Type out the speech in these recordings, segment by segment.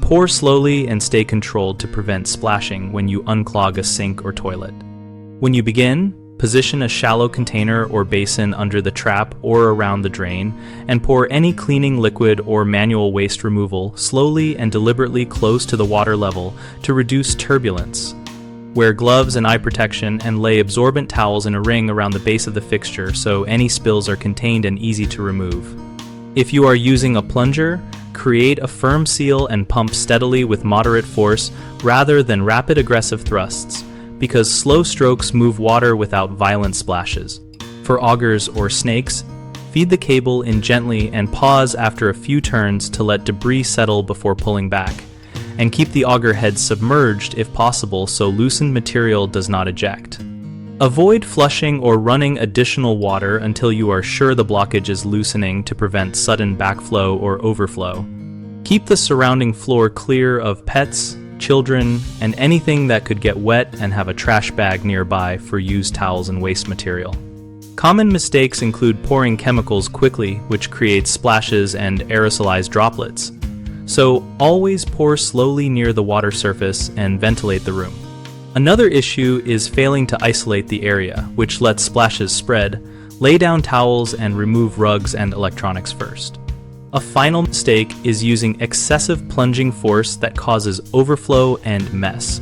Pour slowly and stay controlled to prevent splashing when you unclog a sink or toilet. When you begin, position a shallow container or basin under the trap or around the drain, and pour any cleaning liquid or manual waste removal slowly and deliberately close to the water level to reduce turbulence. Wear gloves and eye protection and lay absorbent towels in a ring around the base of the fixture so any spills are contained and easy to remove. If you are using a plunger, create a firm seal and pump steadily with moderate force rather than rapid aggressive thrusts, because slow strokes move water without violent splashes. For augers or snakes, feed the cable in gently and pause after a few turns to let debris settle before pulling back, and keep the auger head submerged if possible so loosened material does not eject. Avoid flushing or running additional water until you are sure the blockage is loosening to prevent sudden backflow or overflow. Keep the surrounding floor clear of pets, children, and anything that could get wet, and have a trash bag nearby for used towels and waste material. Common mistakes include pouring chemicals quickly, which creates splashes and aerosolized droplets. So always pour slowly near the water surface and ventilate the room. Another issue is failing to isolate the area, which lets splashes spread. Lay down towels and remove rugs and electronics first. A final mistake is using excessive plunging force that causes overflow and mess.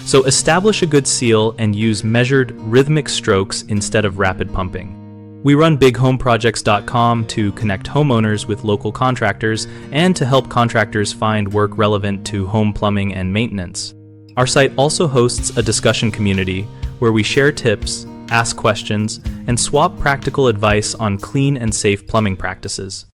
So establish a good seal and use measured, rhythmic strokes instead of rapid pumping. We run bighomeprojects.com to connect homeowners with local contractors and to help contractors find work relevant to home plumbing and maintenance. Our site also hosts a discussion community where we share tips, ask questions, and swap practical advice on clean and safe plumbing practices.